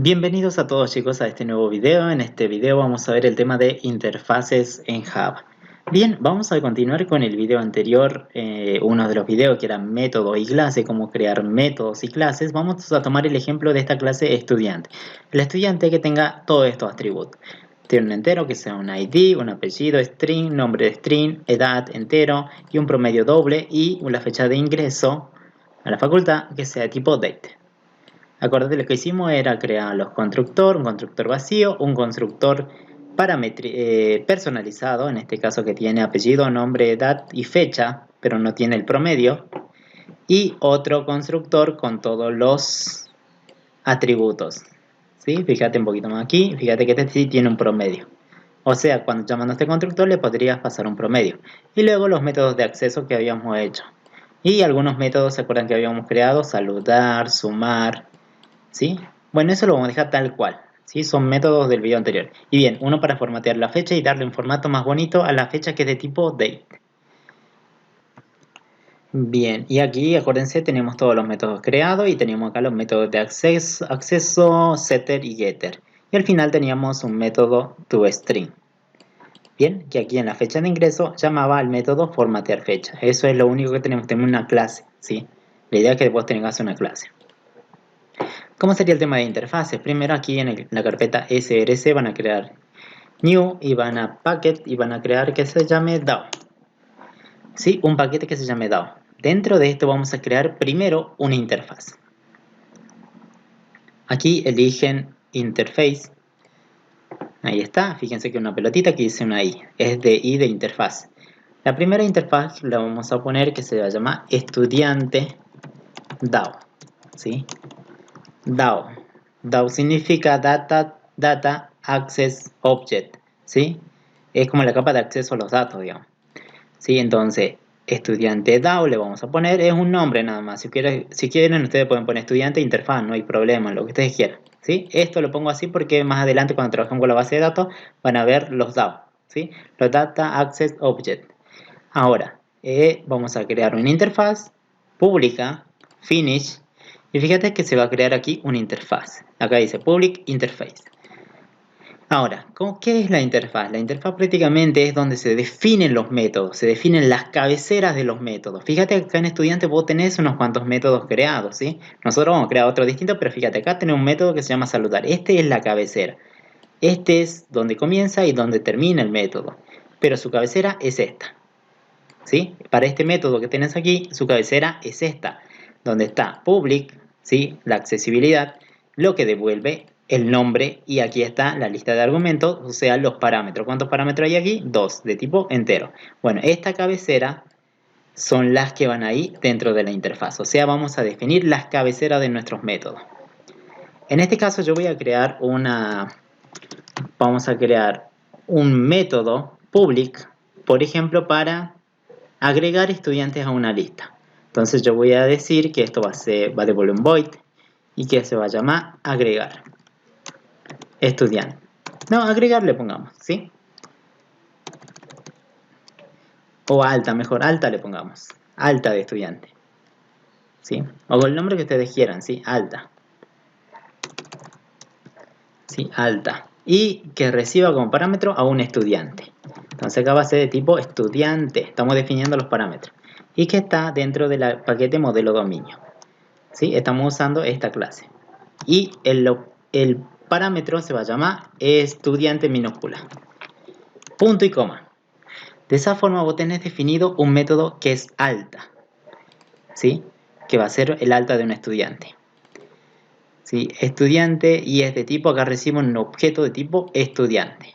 Bienvenidos a todos chicos a este nuevo video. En este video vamos a ver el tema de interfaces en Java. Bien, vamos a continuar con el video anterior, uno de los videos que eran métodos y clases, cómo crear métodos y clases. Vamos a tomar el ejemplo de esta clase estudiante. El estudiante que tenga todos estos atributos. Tiene un entero que sea un ID, un apellido, string, nombre de string, edad entero y un promedio doble y una fecha de ingreso a la facultad que sea de tipo date. Acuérdate, lo que hicimos era crear los constructores, un constructor vacío, un constructor personalizado, en este caso que tiene apellido, nombre, edad y fecha, pero no tiene el promedio, y otro constructor con todos los atributos. ¿Sí? Fíjate un poquito más aquí, fíjate que este sí tiene un promedio. O sea, cuando llamando a este constructor le podrías pasar un promedio. Y luego los métodos de acceso que habíamos hecho. Y algunos métodos, ¿se acuerdan que habíamos creado? Saludar, sumar, ¿sí? Bueno, eso lo vamos a dejar tal cual, ¿sí? Son métodos del video anterior. Y bien, uno para formatear la fecha y darle un formato más bonito a la fecha que es de tipo date. Bien, y aquí acuérdense, tenemos todos los métodos creados y teníamos acá los métodos de acceso, setter y getter. Y al final teníamos un método toString. Bien, que aquí en la fecha de ingreso llamaba al método formatear fecha. Eso es lo único que tenemos una clase, ¿sí? La idea es que vos tengas una clase. ¿Cómo sería el tema de interfaces? Primero aquí en la carpeta src van a crear new y van a packet y van a crear que se llame DAO. ¿Sí? Un paquete que se llame DAO. Dentro de esto vamos a crear primero una interfaz. Aquí eligen interface. Ahí está, fíjense que una pelotita que dice una I. Es de I de interfaz. La primera interfaz la vamos a poner que se va a llamar estudiante DAO. ¿Sí? DAO. DAO significa Data Access Object, ¿sí? Es como la capa de acceso a los datos, digamos. ¿Sí? Entonces, estudiante DAO le vamos a poner, es un nombre nada más. Si quieren, ustedes pueden poner estudiante interfaz, no hay problema, lo que ustedes quieran. ¿Sí? Esto lo pongo así porque más adelante cuando trabajemos con la base de datos van a ver los DAO, ¿sí? Los Data Access Object. Ahora, vamos a crear una interfaz pública, finish, y fíjate que se va a crear aquí una interfaz. Acá dice Public Interface. Ahora, ¿qué es la interfaz? La interfaz prácticamente es donde se definen los métodos, se definen las cabeceras de los métodos. Fíjate que acá en estudiante vos tenés unos cuantos métodos creados, ¿sí? Nosotros vamos a crear otro distinto, pero fíjate, acá tenés un método que se llama saludar. Este es la cabecera. Este es donde comienza y donde termina el método. Pero su cabecera es esta. ¿Sí? Para este método que tenés aquí, su cabecera es esta, donde está public, ¿sí? La accesibilidad, lo que devuelve el nombre, y aquí está la lista de argumentos, o sea, los parámetros. ¿Cuántos parámetros hay aquí? 2, de tipo entero. Bueno, esta cabecera son las que van ahí dentro de la interfaz, o sea, vamos a definir las cabeceras de nuestros métodos. En este caso yo voy a crear vamos a crear un método public, por ejemplo, para agregar estudiantes a una lista. Entonces yo voy a decir que esto va a devolver un void y que se va a llamar agregar estudiante. No, agregar le pongamos, ¿sí? O alta, mejor alta le pongamos. Alta de estudiante. ¿Sí? O el nombre que ustedes quieran, ¿sí? Alta. ¿Sí? Alta. Y que reciba como parámetro a un estudiante. Entonces acá va a ser de tipo estudiante. Estamos definiendo los parámetros. Y que está dentro del paquete modelo dominio. ¿Sí? Estamos usando esta clase. Y el parámetro se va a llamar estudiante minúscula. Punto y coma. De esa forma vos tenés definido un método que es alta. ¿Sí? Que va a ser el alta de un estudiante. ¿Sí? Estudiante, y es de tipo, acá recibo un objeto de tipo estudiante.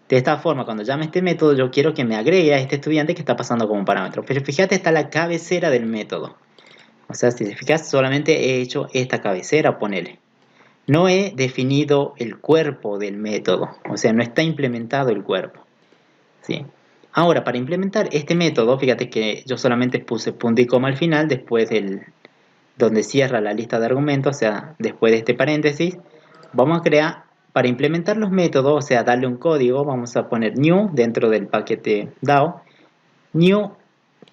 De esta forma, cuando llame este método, yo quiero que me agregue a este estudiante que está pasando como parámetro. Pero fíjate, está la cabecera del método. O sea, si te fijas, solamente he hecho esta cabecera, ponele. No he definido el cuerpo del método, o sea, no está implementado el cuerpo. ¿Sí? Ahora, para implementar este método, fíjate que yo solamente puse punto y coma al final, después donde cierra la lista de argumentos, o sea, después de este paréntesis, vamos a crear, para implementar los métodos, o sea, darle un código, vamos a poner new dentro del paquete DAO, new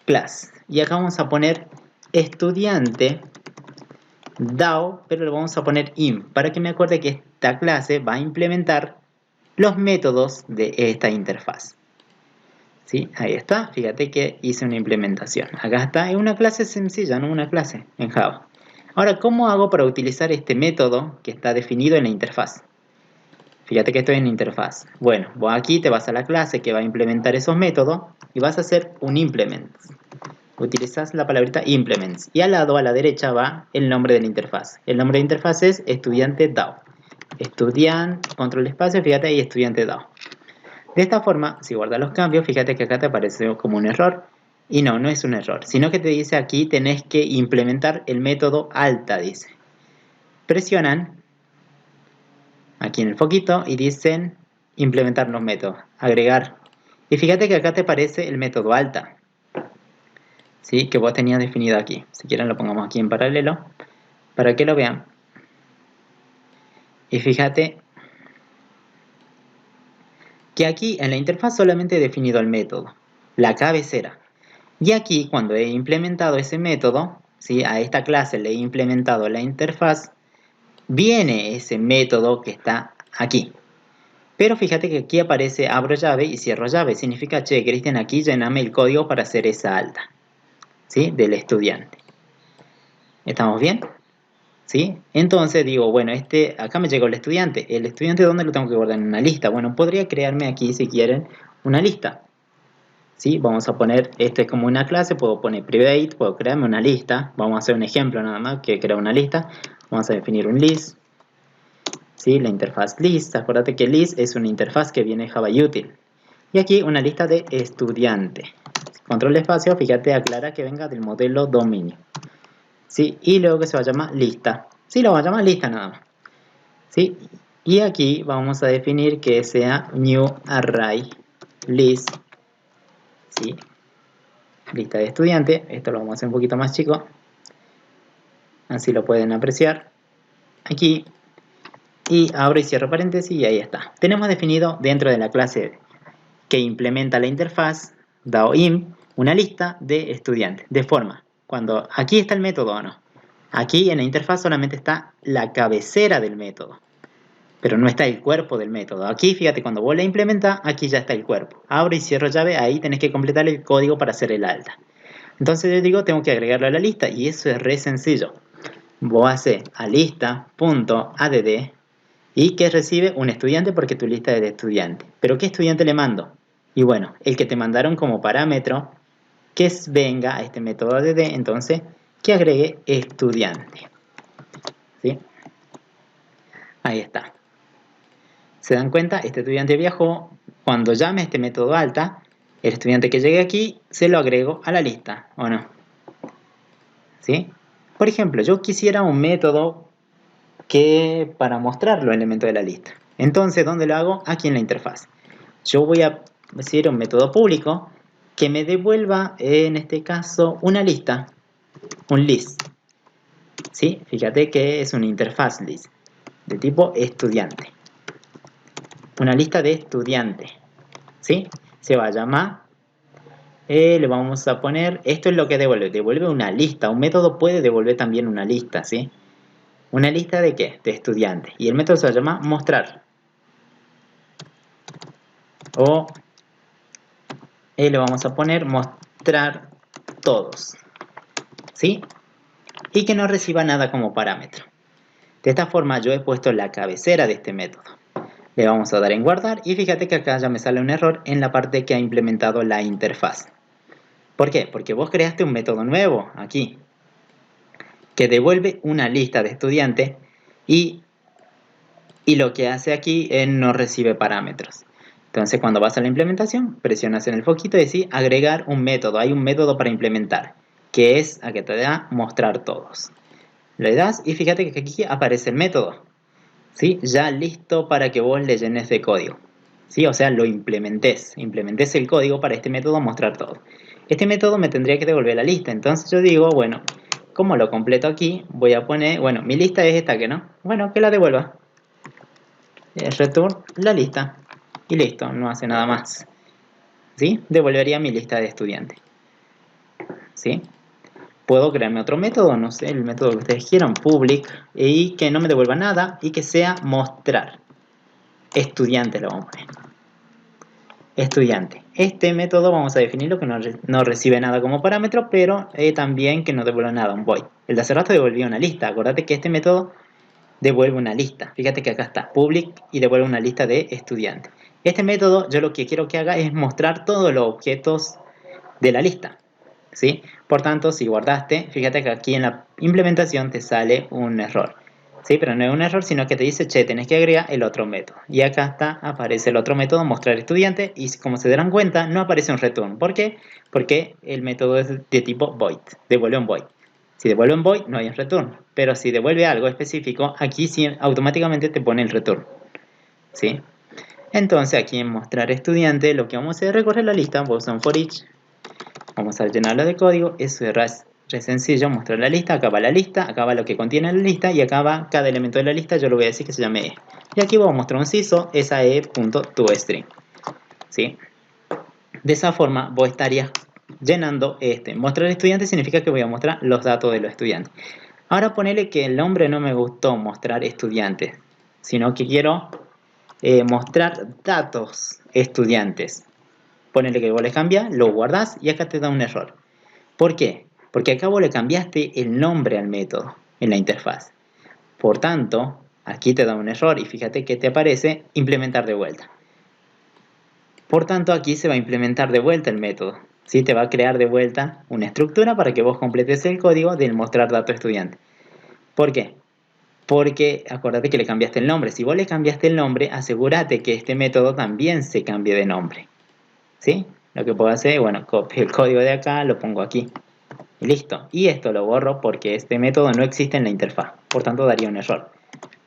class, y acá vamos a poner estudiante DAO, pero le vamos a poner imp, para que me acuerde que esta clase va a implementar los métodos de esta interfaz. ¿Sí? Ahí está, fíjate que hice una implementación. Acá está, es una clase sencilla, no una clase en Java. Ahora, ¿cómo hago para utilizar este método que está definido en la interfaz? Fíjate que estoy en interfaz. Bueno, vos aquí te vas a la clase que va a implementar esos métodos y vas a hacer un implement. Utilizas la palabrita implements y al lado a la derecha va el nombre de la interfaz. El nombre de la interfaz es estudiante DAO. Estudiante, control espacio, fíjate ahí estudiante DAO. De esta forma, si guardas los cambios, fíjate que acá te aparece como un error. Y no, no es un error, sino que te dice aquí tenés que implementar el método alta, dice. Presionan aquí en el foquito y dicen implementar los métodos, agregar. Y fíjate que acá te aparece el método alta, ¿sí? Que vos tenías definido aquí. Si quieren lo pongamos aquí en paralelo para que lo vean. Y fíjate que aquí en la interfaz solamente he definido el método, la cabecera. Y aquí cuando he implementado ese método, ¿sí? A esta clase le he implementado la interfaz, viene ese método que está aquí. Pero fíjate que aquí aparece abro llave y cierro llave. Significa, che, Cristian, aquí llename el código para hacer esa alta, ¿sí? Del estudiante. ¿Estamos bien? ¿Sí? Entonces digo, bueno, acá me llegó el estudiante. ¿El estudiante dónde lo tengo que guardar? En una lista. Bueno, podría crearme aquí, si quieren, una lista. ¿Sí? Vamos a poner, esto es como una clase, puedo poner private, puedo crearme una lista. Vamos a hacer un ejemplo nada más, que crea una lista. Vamos a definir un list. ¿Sí? La interfaz list. Acuérdate que list es una interfaz que viene Java Util. Y aquí una lista de estudiante. Control espacio, fíjate, aclara que venga del modelo dominio. ¿Sí? Y luego que se va a llamar lista. Sí, lo va a llamar lista nada más. ¿Sí? Y aquí vamos a definir que sea new array list. ¿Sí? Lista de estudiante. Esto lo vamos a hacer un poquito más chico. Así lo pueden apreciar. Aquí. Y abro y cierro paréntesis y ahí está. Tenemos definido dentro de la clase que implementa la interfaz DAOIM una lista de estudiantes. De forma, cuando aquí está el método o no. Aquí en la interfaz solamente está la cabecera del método, pero no está el cuerpo del método. Aquí, fíjate, cuando vos la implementás, aquí ya está el cuerpo. Abro y cierro llave, ahí tenés que completar el código para hacer el alta. Entonces yo digo, tengo que agregarlo a la lista y eso es re sencillo. Vos haces a lista.add y que recibe un estudiante porque tu lista es de estudiante. ¿Pero qué estudiante le mando? Y bueno, el que te mandaron como parámetro que venga a este método add, entonces que agregue estudiante. ¿Sí? Ahí está. ¿Se dan cuenta? Este estudiante viajó. Cuando llame este método alta, el estudiante que llegue aquí se lo agrego a la lista, ¿o no? ¿Sí? Por ejemplo, yo quisiera un método que para mostrar los elementos de la lista. Entonces, ¿dónde lo hago? Aquí en la interfaz. Yo voy a decir un método público que me devuelva, en este caso, una lista, un list. ¿Sí? Fíjate que es una interfaz list de tipo estudiante. Una lista de estudiantes. ¿Sí? Se va a llamar, le vamos a poner, esto es lo que devuelve una lista. Un método puede devolver también una lista, ¿sí? ¿Una lista de qué? De estudiantes. Y el método se llama mostrar. O le vamos a poner mostrar todos. ¿Sí? Y que no reciba nada como parámetro. De esta forma yo he puesto la cabecera de este método. Le vamos a dar en guardar y fíjate que acá ya me sale un error en la parte que ha implementado la interfaz. ¿Por qué? Porque vos creaste un método nuevo aquí que devuelve una lista de estudiantes y lo que hace aquí es no recibe parámetros. Entonces cuando vas a la implementación, presionas en el foquito y decís agregar un método. Hay un método para implementar, que es a que te da mostrar todos. Le das y fíjate que aquí aparece el método, ¿sí? Ya listo para que vos le llenes de código, ¿sí? O sea, lo implementes el código para este método mostrar todo. Este método me tendría que devolver la lista, entonces yo digo, bueno, como lo completo aquí, voy a poner, bueno, mi lista es esta, que no, bueno, que la devuelva. Return la lista y listo, no hace nada más, ¿sí? Devolvería mi lista de estudiantes, ¿sí? puedo crearme otro método, no sé, el método que ustedes quieran, public, y que no me devuelva nada y que sea mostrar. Estudiante lo vamos a poner. Estudiante. Este método vamos a definirlo que no recibe nada como parámetro, pero también que no devuelva nada, un void. El de hace rato devolvía una lista. Acordate que este método devuelve una lista. Fíjate que acá está public y devuelve una lista de estudiantes. Este método yo lo que quiero que haga es mostrar todos los objetos de la lista, ¿sí? Por tanto, si guardaste, fíjate que aquí en la implementación te sale un error, ¿sí? Pero no es un error, sino que te dice, che, tenés que agregar el otro método. Y acá está, aparece el otro método, mostrar estudiante, y como se darán cuenta, no aparece un return. ¿Por qué? Porque el método es de tipo void, devuelve un void. Si devuelve un void, no hay un return. Pero si devuelve algo específico, aquí sí automáticamente te pone el return, ¿sí? Entonces aquí en mostrar estudiante, lo que vamos a hacer es recorrer la lista, vamos a usar un for each. Vamos a llenarlo de código, eso es re sencillo, mostrar la lista, acá va la lista, acá va lo que contiene la lista y acá va cada elemento de la lista, yo lo voy a decir que se llame E. Y aquí voy a mostrar un CISO, esa E.toString, ¿sí? De esa forma vos estarías llenando mostrar estudiante significa que voy a mostrar los datos de los estudiantes. Ahora ponele que el nombre no me gustó mostrar estudiantes, sino que quiero mostrar datos estudiantes. Ponele que vos le cambias, lo guardás y acá te da un error. ¿Por qué? Porque acá vos le cambiaste el nombre al método en la interfaz. Por tanto, aquí te da un error y fíjate que te aparece implementar de vuelta. Por tanto, aquí se va a implementar de vuelta el método. ¿Sí? Te va a crear de vuelta una estructura para que vos completes el código del mostrar dato estudiante. ¿Por qué? Porque acuérdate que le cambiaste el nombre. Si vos le cambiaste el nombre, asegúrate que este método también se cambie de nombre. ¿Sí? Lo que puedo hacer, bueno, copio el código de acá, lo pongo aquí. Y listo. Y esto lo borro porque este método no existe en la interfaz. Por tanto, daría un error.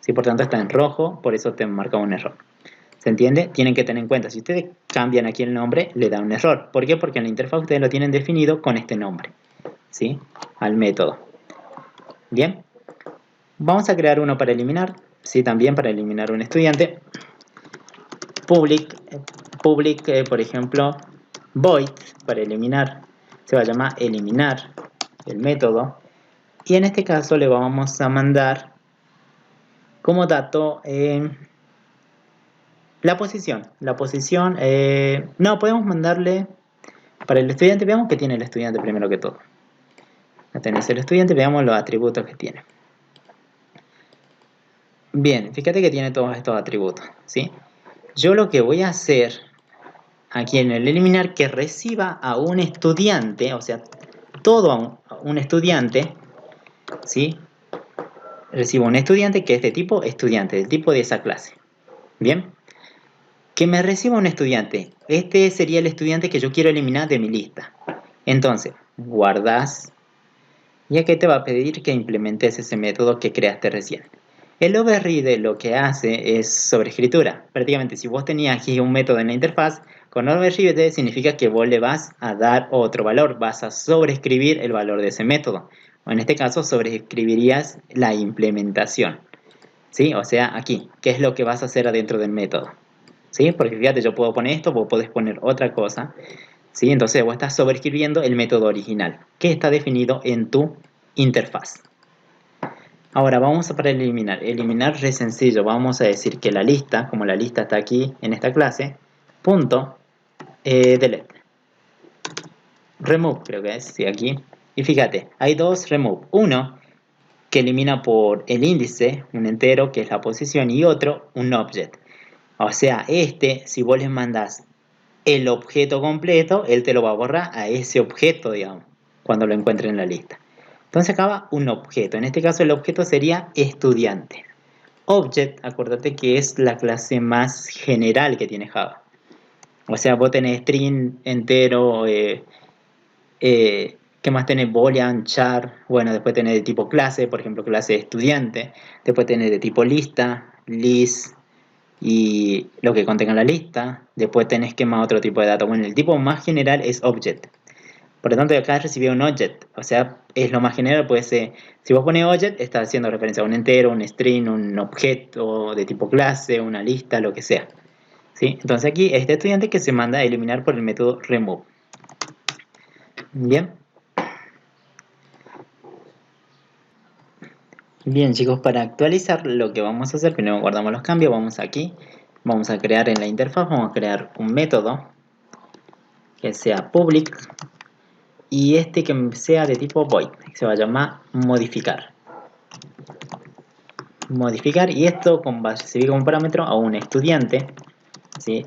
¿Sí? Por tanto, está en rojo, por eso te marca un error. ¿Se entiende? Tienen que tener en cuenta, si ustedes cambian aquí el nombre, le da un error. ¿Por qué? Porque en la interfaz ustedes lo tienen definido con este nombre, ¿sí? Al método. Bien. Vamos a crear uno para eliminar, ¿sí? También para eliminar un estudiante. Public, por ejemplo, void, para eliminar, se va a llamar eliminar el método. Y en este caso le vamos a mandar como dato la posición. No, podemos mandarle para el estudiante. Veamos qué tiene el estudiante primero que todo. Ya tenés el estudiante, veamos los atributos que tiene. Bien, fíjate que tiene todos estos atributos, ¿sí? Yo lo que voy a hacer aquí en el eliminar que reciba a un estudiante, o sea, todo a un estudiante, ¿sí? Recibo un estudiante que es de tipo estudiante, del tipo de esa clase. Bien. Que me reciba un estudiante. Este sería el estudiante que yo quiero eliminar de mi lista. Entonces, guardas y aquí te va a pedir que implementes ese método que creaste recién. El override lo que hace es sobreescritura. Prácticamente si vos tenías aquí un método en la interfaz, con override significa que vos le vas a dar otro valor, vas a sobreescribir el valor de ese método. O en este caso sobreescribirías la implementación. ¿Sí? O sea, aquí, ¿qué es lo que vas a hacer adentro del método? ¿Sí? Porque fíjate, yo puedo poner esto, vos podés poner otra cosa, ¿sí? Entonces vos estás sobreescribiendo el método original, que está definido en tu interfaz. Ahora vamos a para eliminar. Eliminar es sencillo, vamos a decir que la lista, como la lista está aquí en esta clase, punto, delete. Remove creo que es, sí, aquí. Y fíjate, hay dos remove. Uno que elimina por el índice, un entero que es la posición, y otro, un object. O sea, si vos le mandás el objeto completo, él te lo va a borrar a ese objeto, digamos, cuando lo encuentre en la lista. Entonces acaba un objeto. En este caso el objeto sería estudiante. Object, acuérdate que es la clase más general que tiene Java. O sea, vos tenés string, entero, ¿qué más tenés? Boolean, char. Bueno, después tenés de tipo clase, por ejemplo, clase estudiante. Después tenés de tipo lista, list, y lo que contenga la lista. Después tenés que más otro tipo de datos. Bueno, el tipo más general es object. Por lo tanto, acá recibió un object. O sea, es lo más general. Puede ser, si vos pones object, está haciendo referencia a un entero, un string, un objeto de tipo clase, una lista, lo que sea. ¿Sí? Entonces aquí este estudiante que se manda a eliminar por el método remove. Bien. Bien chicos, para actualizar lo que vamos a hacer, primero guardamos los cambios, vamos aquí, vamos a crear en la interfaz, vamos a crear un método que sea public y este que sea de tipo void, que se va a llamar modificar. Modificar y esto va a recibir como parámetro a un estudiante, ¿sí?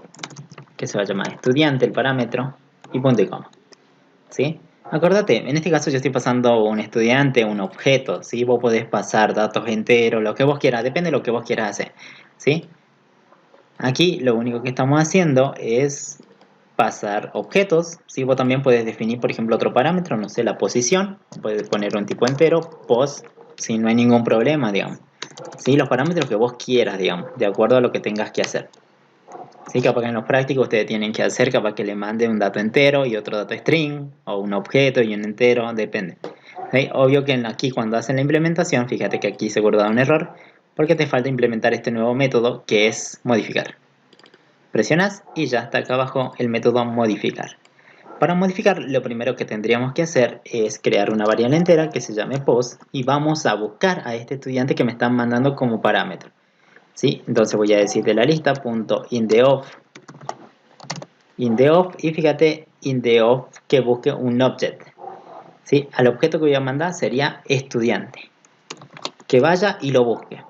Que se va a llamar estudiante el parámetro y punto y coma, ¿sí? Acordate, en este caso yo estoy pasando un estudiante, un objeto, ¿sí? Vos podés pasar datos enteros, lo que vos quieras, depende de lo que vos quieras hacer, ¿sí? Aquí lo único que estamos haciendo es pasar objetos, ¿sí? Vos también puedes definir, por ejemplo, otro parámetro, no sé, la posición, puedes poner un tipo entero, post, si no hay ningún problema, digamos. ¿Sí? Los parámetros que vos quieras, digamos, de acuerdo a lo que tengas que hacer. Sí, capaz que en los prácticos ustedes tienen que hacer, capaz que le mande un dato entero y otro dato string, o un objeto y un entero, depende. ¿Sí? Obvio que aquí cuando hacen la implementación, fíjate que aquí seguro da un error, porque te falta implementar este nuevo método que es modificar. Presionas y ya está acá abajo el método modificar. Para modificar, lo primero que tendríamos que hacer es crear una variable entera que se llame post y vamos a buscar a este estudiante que me están mandando como parámetro. ¿Sí? Entonces voy a decir de la lista punto indeof y fíjate indeof que busque un object. ¿Sí? Al objeto que voy a mandar sería estudiante. Que vaya y lo busque.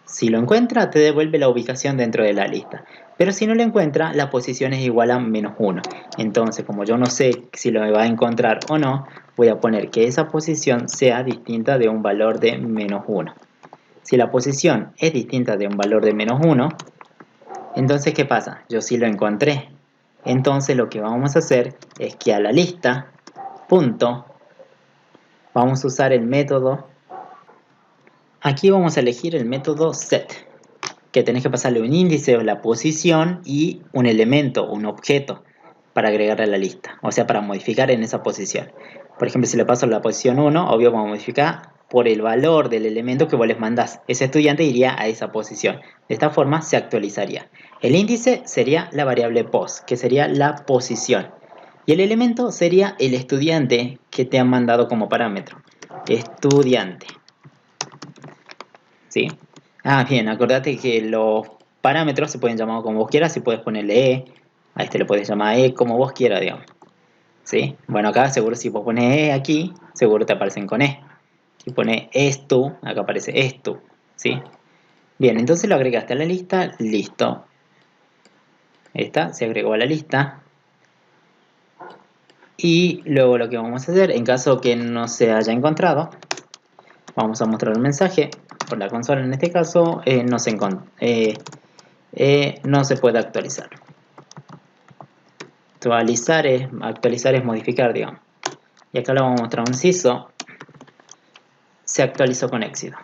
Si lo encuentra, te devuelve la ubicación dentro de la lista. Pero si no lo encuentra, la posición es igual a -1. Entonces, como yo no sé si lo va a encontrar o no, voy a poner que esa posición sea distinta de un valor de -1. Si la posición es distinta de un valor de -1, entonces, ¿qué pasa? Yo sí lo encontré. Entonces, lo que vamos a hacer es que a la lista, punto, vamos a usar el método. Aquí vamos a elegir el método set, que tenés que pasarle un índice o la posición y un elemento, un objeto, para agregarle a la lista, o sea, para modificar en esa posición. Por ejemplo, si le paso la posición 1, obvio vamos a modificar por el valor del elemento que vos les mandás. Ese estudiante iría a esa posición. De esta forma se actualizaría. El índice sería la variable post, que sería la posición. Y el elemento sería el estudiante que te han mandado como parámetro. Estudiante. ¿Sí? Ah, bien, acordate que los parámetros se pueden llamar como vos quieras, si puedes ponerle E, a este le puedes llamar E como vos quieras, digamos. ¿Sí? Bueno, acá seguro si vos pones E aquí, seguro te aparecen con E. Si pones esto, acá aparece esto, ¿sí? Bien, entonces lo agregaste a la lista, listo. Esta se agregó a la lista. Y luego lo que vamos a hacer, en caso que no se haya encontrado, vamos a mostrar un mensaje por la consola, en este caso no se puede actualizar. Actualizar es modificar, digamos. Y acá le vamos a mostrar un CISO. Se actualizó con éxito.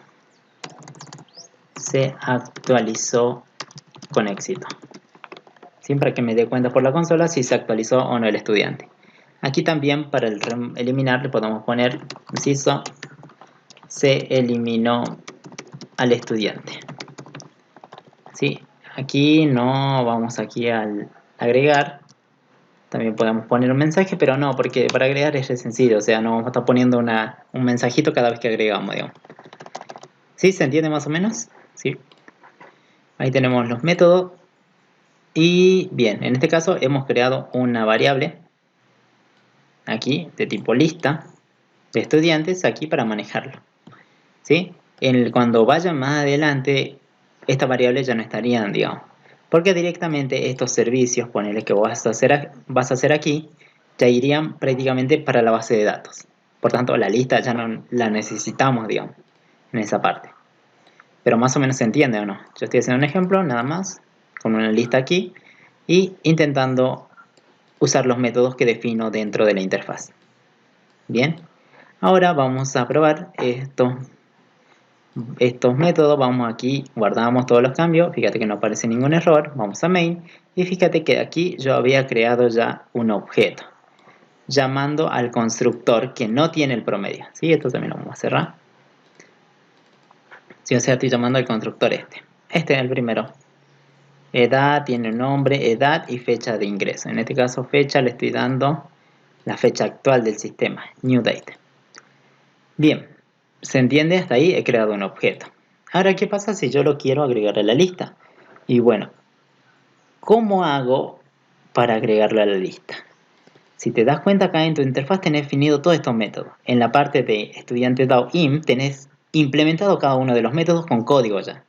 Se actualizó con éxito. Siempre que me dé cuenta por la consola si se actualizó o no el estudiante. Aquí también para eliminar le podemos poner CISO. Se eliminó al estudiante. ¿Sí? Aquí no vamos aquí al agregar. También podemos poner un mensaje, pero no, porque para agregar es sencillo, o sea, no vamos a estar poniendo un mensajito cada vez que agregamos, digamos. ¿Sí? ¿Se entiende más o menos? Sí. Ahí tenemos los métodos. Y bien, en este caso hemos creado una variable aquí de tipo lista de estudiantes aquí para manejarlo. ¿Sí? Cuando vayan más adelante, estas variables ya no estarían, digamos. Porque directamente estos servicios, ponele que vas a hacer aquí, ya irían prácticamente para la base de datos. Por tanto, la lista ya no la necesitamos, digamos, en esa parte. Pero más o menos se entiende o no. Yo estoy haciendo un ejemplo, nada más, con una lista aquí, y intentando usar los métodos que defino dentro de la interfaz. Bien, ahora vamos a probar estos métodos. Vamos aquí, guardamos todos los cambios, fíjate que no aparece ningún error, vamos a main y fíjate que aquí yo había creado ya un objeto llamando al constructor que no tiene el promedio. ¿Sí? Esto también lo vamos a cerrar. ¿Sí? O sea, estoy llamando al constructor este es el primero. Edad, tiene nombre, edad y fecha de ingreso. En este caso fecha le estoy dando la fecha actual del sistema, new date. Bien, ¿Se entiende? Hasta ahí he creado un objeto. Ahora, ¿qué pasa si yo lo quiero agregar a la lista? Y bueno, ¿cómo hago para agregarlo a la lista? Si te das cuenta, acá en tu interfaz tenés definido todos estos métodos. En la parte de estudiante DAO-IM tenés implementado cada uno de los métodos con código ya.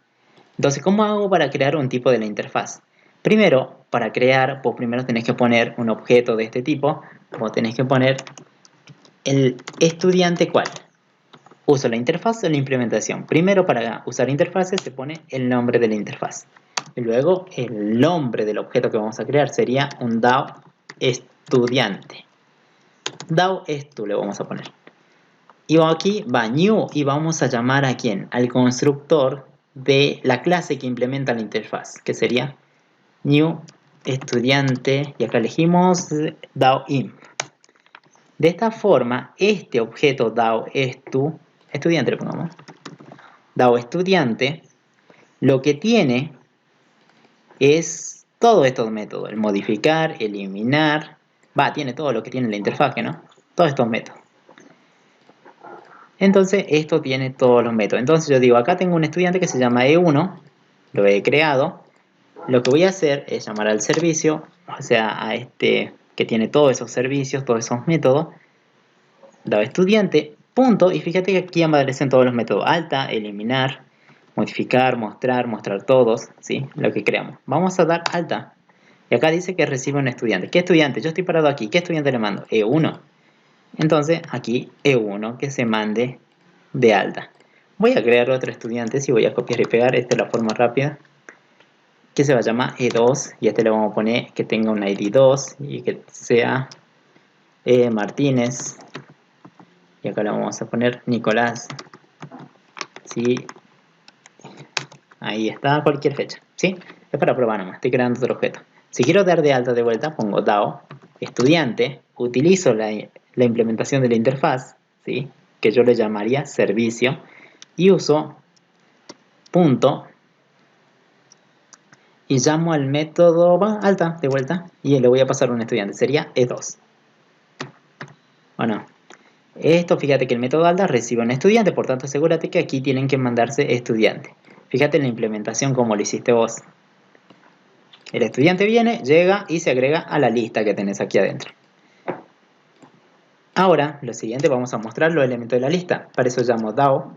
Entonces, ¿cómo hago para crear un tipo de la interfaz? Primero, para crear, vos primero tenés que poner un objeto de este tipo. Vos tenés que poner el estudiante cual. Uso la interfaz o la implementación. Primero, para usar interfaces se pone el nombre de la interfaz. Y luego, el nombre del objeto que vamos a crear sería un DAO estudiante. DAO estu le vamos a poner. Y aquí va new y vamos a llamar a quién? Al constructor de la clase que implementa la interfaz, que sería new estudiante, y acá elegimos DAO imp. De esta forma, este objeto DAO estudiante, le pongamos, DAO estudiante, lo que tiene es todos estos métodos, el modificar, eliminar, tiene todo lo que tiene la interfaz, ¿no? Todos estos métodos. Entonces, esto tiene todos los métodos. Entonces, yo digo, acá tengo un estudiante que se llama E1, lo he creado. Lo que voy a hacer es llamar al servicio, o sea, a este que tiene todos esos servicios, todos esos métodos, DAO estudiante, punto, y fíjate que aquí aparecen todos los métodos, alta, eliminar, modificar, mostrar todos, ¿sí? Lo que creamos. Vamos a dar alta. Y acá dice que recibe un estudiante. ¿Qué estudiante? Yo estoy parado aquí. ¿Qué estudiante le mando? E1. Entonces, aquí E1 que se mande de alta. Voy a crear otro estudiante, si voy a copiar y pegar, esta es la forma rápida, que se va a llamar E2, y a este le vamos a poner que tenga un ID 2 y que sea Martínez, y acá le vamos a poner Nicolás, ¿sí? Ahí está, cualquier fecha, ¿sí? Es para probar nomás, estoy creando otro objeto. Si quiero dar de alta de vuelta, pongo DAO estudiante, utilizo la implementación de la interfaz, ¿sí? Que yo le llamaría servicio, y uso punto y llamo al método alta de vuelta y le voy a pasar un estudiante, sería E2. Bueno, esto, fíjate que el método alta recibe un estudiante, por tanto asegúrate que aquí tienen que mandarse estudiante. Fíjate en la implementación como lo hiciste vos. El estudiante viene, llega y se agrega a la lista que tenés aquí adentro. Ahora, lo siguiente, vamos a mostrar los elementos de la lista. Para eso llamo DAO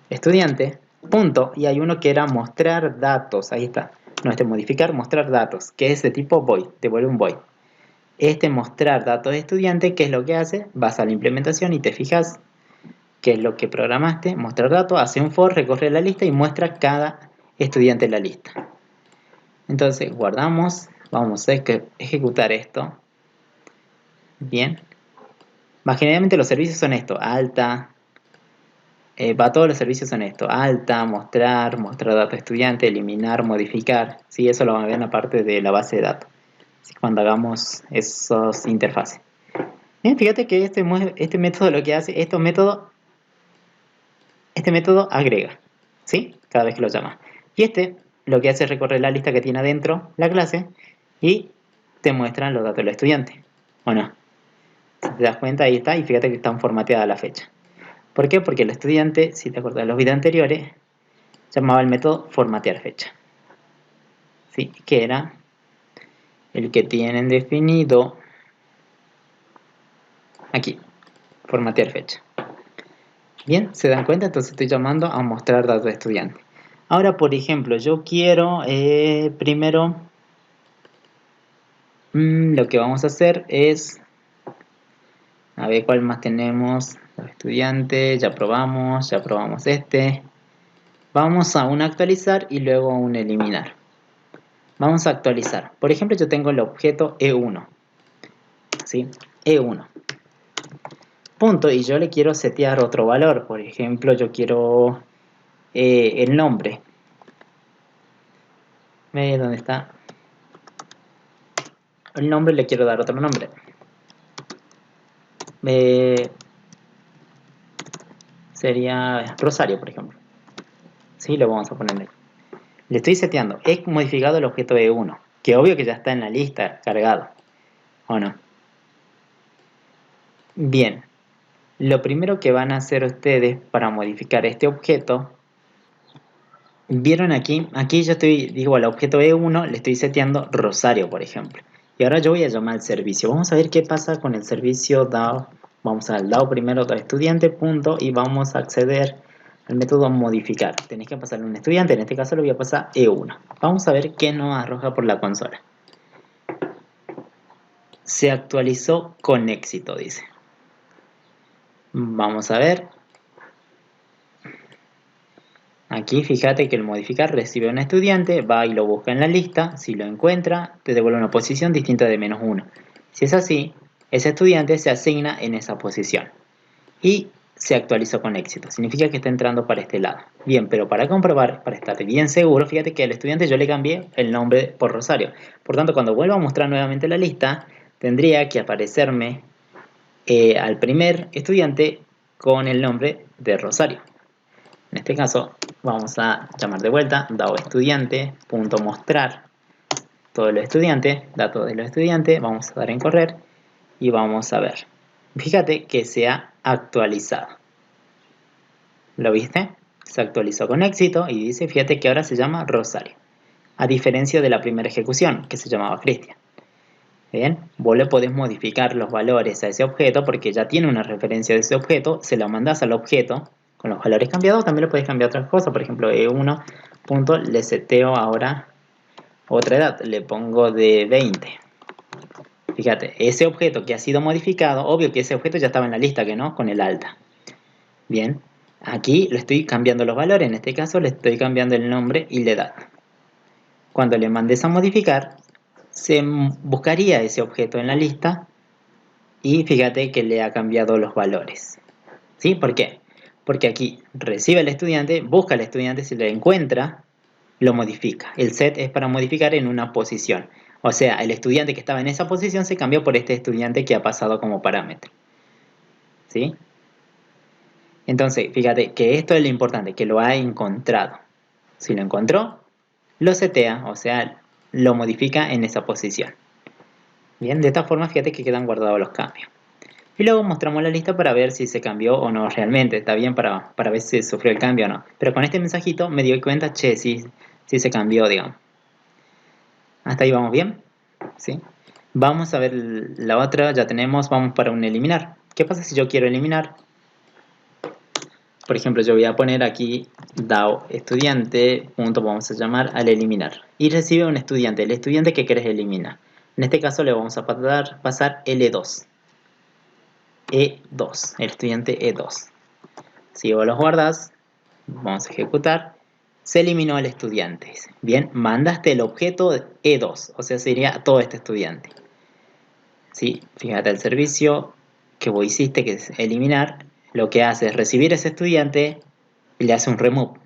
estudiante, punto, y hay uno que era mostrar datos, ahí está. No, modificar, mostrar datos, que es de tipo void, devuelve un void. Mostrar datos de estudiante, ¿qué es lo que hace? Vas a la implementación y te fijas qué es lo que programaste, mostrar datos, hace un for, recorre la lista y muestra cada estudiante en la lista. Entonces, guardamos, vamos a ejecutar esto. Bien. Generalmente los servicios son esto, alta, todos los servicios son esto, alta, mostrar datos de estudiante, eliminar, modificar, ¿sí? Eso lo van a ver en la parte de la base de datos, ¿sí? Cuando hagamos esos interfaces. Bien, fíjate que este método lo que hace, este método agrega, ¿sí? Cada vez que lo llama. Y lo que hace es recorrer la lista que tiene adentro la clase y te muestran los datos del estudiante, ¿o no? Si te das cuenta, ahí está, y fíjate que están formateadas la fecha. ¿Por qué? Porque el estudiante, si te acuerdas de los videos anteriores, llamaba el método formatear fecha, ¿sí? Que era el que tienen definido aquí, formatear fecha. Bien, ¿se dan cuenta? Entonces estoy llamando a mostrar datos de estudiante. Ahora, por ejemplo, yo quiero primero, lo que vamos a hacer es, a ver cuál más tenemos, estudiante, ya probamos este. Vamos a un actualizar y luego a un eliminar. Vamos a actualizar. Por ejemplo, yo tengo el objeto E1. ¿Sí? E1. Punto. Y yo le quiero setear otro valor. Por ejemplo, yo quiero el nombre. ¿Ve dónde está? El nombre le quiero dar otro nombre. Sería Rosario, por ejemplo. ¿Sí? Lo vamos a poner ahí. Le estoy seteando. He modificado el objeto E1. Que obvio que ya está en la lista cargado. ¿O no? Bien. Lo primero que van a hacer ustedes para modificar este objeto, vieron aquí yo digo al objeto E1 le estoy seteando Rosario, por ejemplo. Y ahora yo voy a llamar al servicio. Vamos a ver qué pasa con el servicio DAO. Vamos al DAO primero de estudiante, punto, y vamos a acceder al método modificar. Tenéis que pasarle un estudiante, en este caso le voy a pasar E1. Vamos a ver qué nos arroja por la consola. Se actualizó con éxito, dice. Vamos a ver. Aquí fíjate que el modificar recibe a un estudiante, va y lo busca en la lista, si lo encuentra, te devuelve una posición distinta de -1. Si es así, ese estudiante se asigna en esa posición y se actualizó con éxito. Significa que está entrando para este lado. Bien, pero para comprobar, para estar bien seguro, fíjate que al estudiante yo le cambié el nombre por Rosario. Por tanto, cuando vuelva a mostrar nuevamente la lista, tendría que aparecerme al primer estudiante con el nombre de Rosario. En este caso vamos a llamar de vuelta DAO estudiante.mostrar todos los estudiantes, datos de los estudiantes, vamos a dar en correr y vamos a ver. Fíjate que se ha actualizado. ¿Lo viste? Se actualizó con éxito y dice, fíjate que ahora se llama Rosario. A diferencia de la primera ejecución que se llamaba Cristian. Bien, vos le podés modificar los valores a ese objeto porque ya tiene una referencia de ese objeto, se lo mandás al objeto con los valores cambiados, también le podés cambiar otras cosas, por ejemplo E1 punto, le seteo ahora otra edad, le pongo de 20. Fíjate, ese objeto que ha sido modificado, obvio que ese objeto ya estaba en la lista, que no, con el alta. Bien, aquí le estoy cambiando los valores, en este caso le estoy cambiando el nombre y la edad. Cuando le mandes a modificar, se buscaría ese objeto en la lista y fíjate que le ha cambiado los valores. ¿Sí? ¿Por qué? Porque aquí recibe el estudiante, busca al estudiante, si lo encuentra, lo modifica. El set es para modificar en una posición. O sea, el estudiante que estaba en esa posición se cambió por este estudiante que ha pasado como parámetro. ¿Sí? Entonces, fíjate que esto es lo importante, que lo ha encontrado. Si lo encontró, lo setea, o sea, lo modifica en esa posición. Bien, de esta forma fíjate que quedan guardados los cambios. Y luego mostramos la lista para ver si se cambió o no realmente. Está bien para ver si sufrió el cambio o no. Pero con este mensajito me dio cuenta, che, sí se cambió, digamos. Hasta ahí vamos bien. ¿Sí? Vamos a ver la otra, ya tenemos, vamos para un eliminar. ¿Qué pasa si yo quiero eliminar? Por ejemplo, yo voy a poner aquí DAO estudiante, punto, vamos a llamar al eliminar. Y recibe un estudiante, el estudiante que querés eliminar. En este caso le vamos a pasar L2. E2, el estudiante E2. Si vos los guardas, vamos a ejecutar, se eliminó el estudiante. Bien, mandaste el objeto E2, o sea, sería todo este estudiante. ¿Sí? Fíjate el servicio que vos hiciste, que es eliminar, lo que hace es recibir ese estudiante y le hace un remove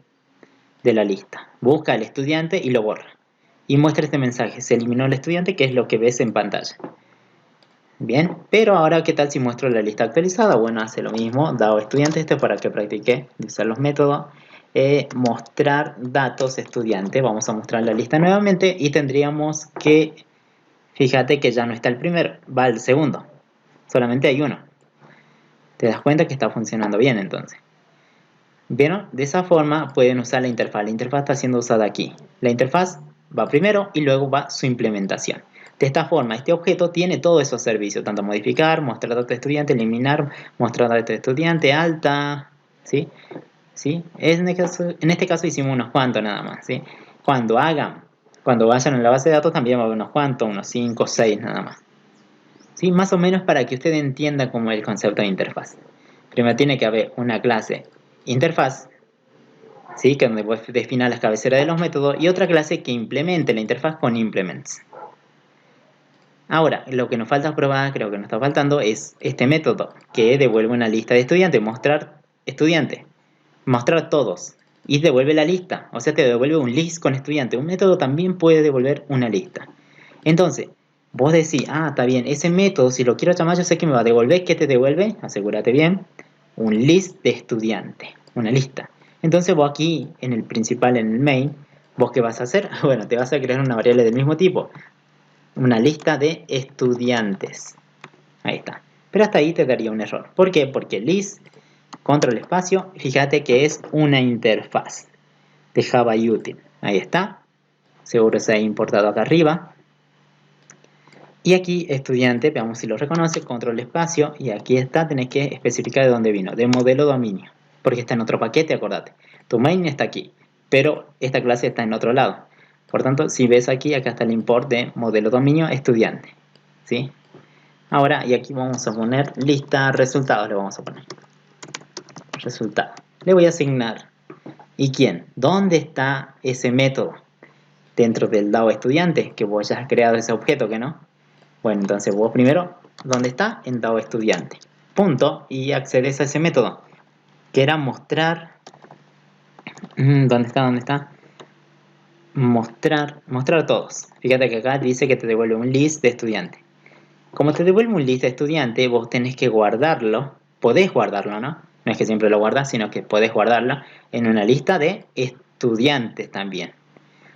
de la lista. Busca al estudiante y lo borra. Y muestra este mensaje, se eliminó el estudiante, que es lo que ves en pantalla. Bien, pero ahora ¿qué tal si muestro la lista actualizada? Bueno, hace lo mismo, DAO estudiante, esto es para que practique de usar los métodos. Mostrar datos estudiante, vamos a mostrar la lista nuevamente y tendríamos que, fíjate que ya no está el primero, va el segundo, solamente hay uno. Te das cuenta que está funcionando bien entonces. ¿Vieron? De esa forma pueden usar la interfaz está siendo usada aquí. La interfaz va primero y luego va su implementación. De esta forma, este objeto tiene todos esos servicios, tanto modificar, mostrar datos de estudiante, eliminar, mostrar datos de estudiante, alta, ¿sí? ¿Sí? En este caso hicimos unos cuantos nada más, ¿sí? Cuando vayan a la base de datos también va a haber unos cuantos, unos 5 o 6 nada más. ¿Sí? Más o menos para que usted entienda cómo es el concepto de interfaz. Primero tiene que haber una clase interfaz, ¿sí? Que donde defina las cabeceras de los métodos, y otra clase que implemente la interfaz con implements. Ahora, lo que nos falta probar, creo que nos está faltando, es este método que devuelve una lista de estudiantes, mostrar estudiantes, mostrar todos, y devuelve la lista, o sea, te devuelve un list con estudiantes. Un método también puede devolver una lista. Entonces, vos decís, está bien, ese método, si lo quiero llamar, yo sé que me va a devolver. ¿Qué te devuelve? Asegúrate bien, un list de estudiantes, una lista. Entonces vos aquí, en el principal, en el main, ¿vos qué vas a hacer? Bueno, te vas a crear una variable del mismo tipo, una lista de estudiantes. Ahí está. pero hasta ahí te daría un error. ¿Por qué? Porque list, control espacio, fíjate que es una interfaz de Java Util. Ahí está. Seguro se ha importado acá arriba. Y aquí estudiante, veamos si lo reconoce, control espacio, y aquí está, tenés que especificar de dónde vino, de modelo dominio, porque está en otro paquete, acordate. Tu main está aquí, pero esta clase está en otro lado. Por tanto, si ves aquí, acá está el import de modelo dominio estudiante. ¿Sí? Ahora, y aquí vamos a poner lista resultados, le vamos a poner. Resultado. Le voy a asignar. ¿Y quién? ¿Dónde está ese método? Dentro del DAO estudiante, que vos ya has creado ese objeto, ¿que no? Bueno, entonces vos primero, ¿dónde está? En DAO estudiante. Punto, y accedes a ese método. Que era mostrar. ¿Dónde está? ¿Dónde está? Mostrar todos. Fíjate que acá dice que te devuelve un list de estudiante. Como te devuelve un list de estudiante, vos tenés que guardarlo. Podés guardarlo, ¿no? No es que siempre lo guardas, sino que podés guardarlo en una lista de estudiantes también.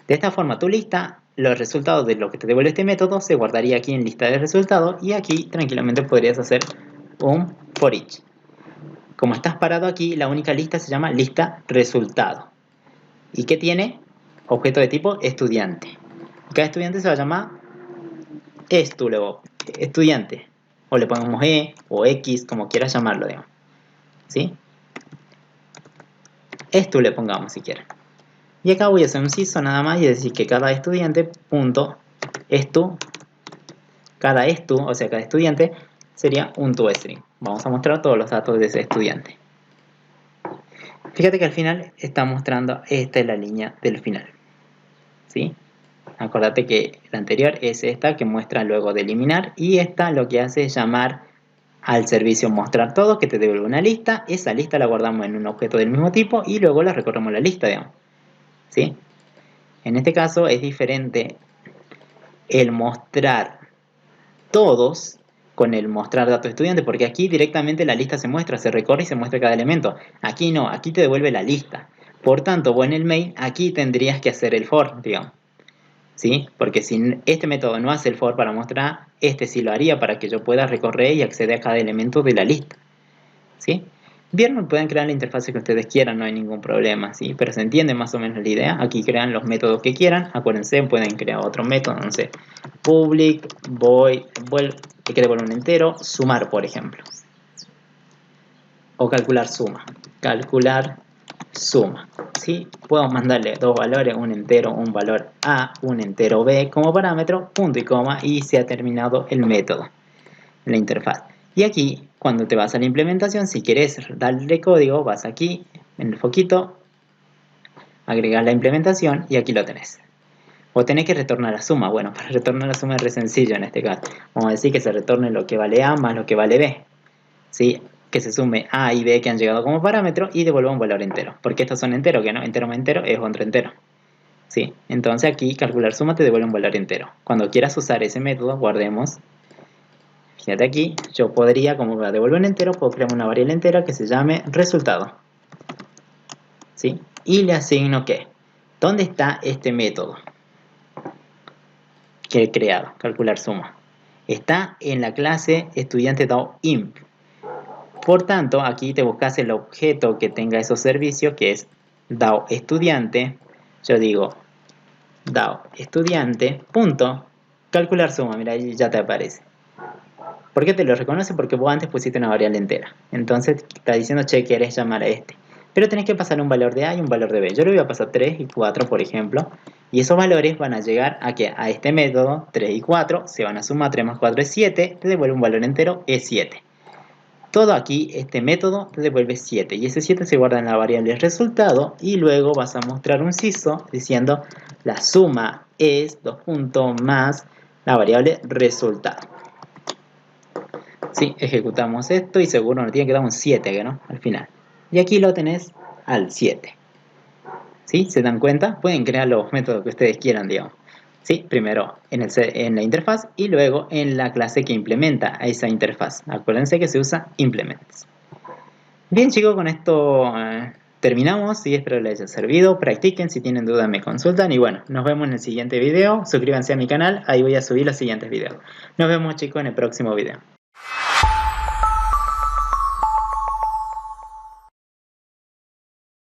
De esta forma, tu lista, los resultados de lo que te devuelve este método, se guardaría aquí en lista de resultados y aquí tranquilamente podrías hacer un for each. Como estás parado aquí, la única lista se llama lista resultado. ¿Y qué tiene? Objeto de tipo estudiante. Cada estudiante se va a llamar estudiante. O le ponemos E o X, como quieras llamarlo, digamos. ¿Sí? Esto le pongamos si quieres. Y acá voy a hacer un CISO nada más y decir que cada estudiante punto estu, cada estu, o sea cada estudiante sería un toString. Vamos a mostrar todos los datos de ese estudiante. Fíjate que al final está mostrando, esta es la línea del final. ¿Sí? Acordate que la anterior es esta que muestra luego de eliminar y esta lo que hace es llamar al servicio mostrar todo, que te devuelve una lista. Esa lista la guardamos en un objeto del mismo tipo y luego la recorremos la lista, digamos. ¿Sí? En este caso es diferente el mostrar todos con el mostrar datos estudiantes, porque aquí directamente la lista se muestra, se recorre y se muestra cada elemento. Aquí no, aquí te devuelve la lista. Por tanto, vos en el main, aquí tendrías que hacer el for, digamos. ¿Sí? Porque si este método no hace el for para mostrar, este sí lo haría para que yo pueda recorrer y acceder a cada elemento de la lista. ¿Sí? Bien, pueden crear la interfaz que ustedes quieran, no hay ningún problema, ¿sí? Pero se entiende más o menos la idea. Aquí crean los métodos que quieran. Acuérdense, pueden crear otro método, no sé, public, void, que devuelve un entero, sumar, por ejemplo. O calcular suma. Calcular suma. ¿Sí? Puedo mandarle dos valores, un entero, un valor A, un entero B como parámetro, punto y coma, y se ha terminado el método, la interfaz. Y aquí, cuando te vas a la implementación, si quieres darle código, vas aquí, en el foquito, agregar la implementación y aquí lo tenés. O tenés que retornar la suma. Bueno, para retornar la suma es re sencillo en este caso. Vamos a decir que se retorne lo que vale A más lo que vale B. ¿Sí? Que se sume A y B que han llegado como parámetro y devuelva un valor entero. Porque estos son enteros, que no, entero más entero es otro entero. ¿Sí? Entonces aquí calcular suma te devuelve un valor entero. Cuando quieras usar ese método, guardemos. Fíjate aquí, yo podría, como me devuelve un entero, puedo crear una variable entera que se llame resultado. ¿Sí? Y le asigno ¿qué? ¿Dónde está este método que he creado? Calcular suma. Está en la clase estudiante DAO-imp. Por tanto, aquí te buscas el objeto que tenga esos servicios, que es DAO estudiante. Yo digo DAO estudiante, punto, calcular suma. Mira, ahí ya te aparece. ¿Por qué te lo reconoce? Porque vos antes pusiste una variable entera. Entonces está diciendo, che, querés llamar a este. Pero tenés que pasar un valor de A y un valor de B. Yo le voy a pasar 3 y 4, por ejemplo. Y esos valores van a llegar a que a este método, 3 y 4, se van a sumar, 3 más 4 es 7, te devuelve un valor entero, es 7. Todo aquí, este método te devuelve 7. Y ese 7 se guarda en la variable resultado. Y luego vas a mostrar un CISO diciendo, la suma es 2 puntos más la variable resultado. Sí, ejecutamos esto y seguro nos tiene que dar un 7, ¿no? Al final. Y aquí lo tenés al 7. ¿Sí? ¿Se dan cuenta? Pueden crear los métodos que ustedes quieran, digamos. ¿Sí? Primero en la interfaz y luego en la clase que implementa esa interfaz. Acuérdense que se usa implements. Bien, chicos, con esto terminamos y espero les haya servido. Practiquen, si tienen dudas me consultan y bueno, nos vemos en el siguiente video. Suscríbanse a mi canal, ahí voy a subir los siguientes videos. Nos vemos, chicos, en el próximo video.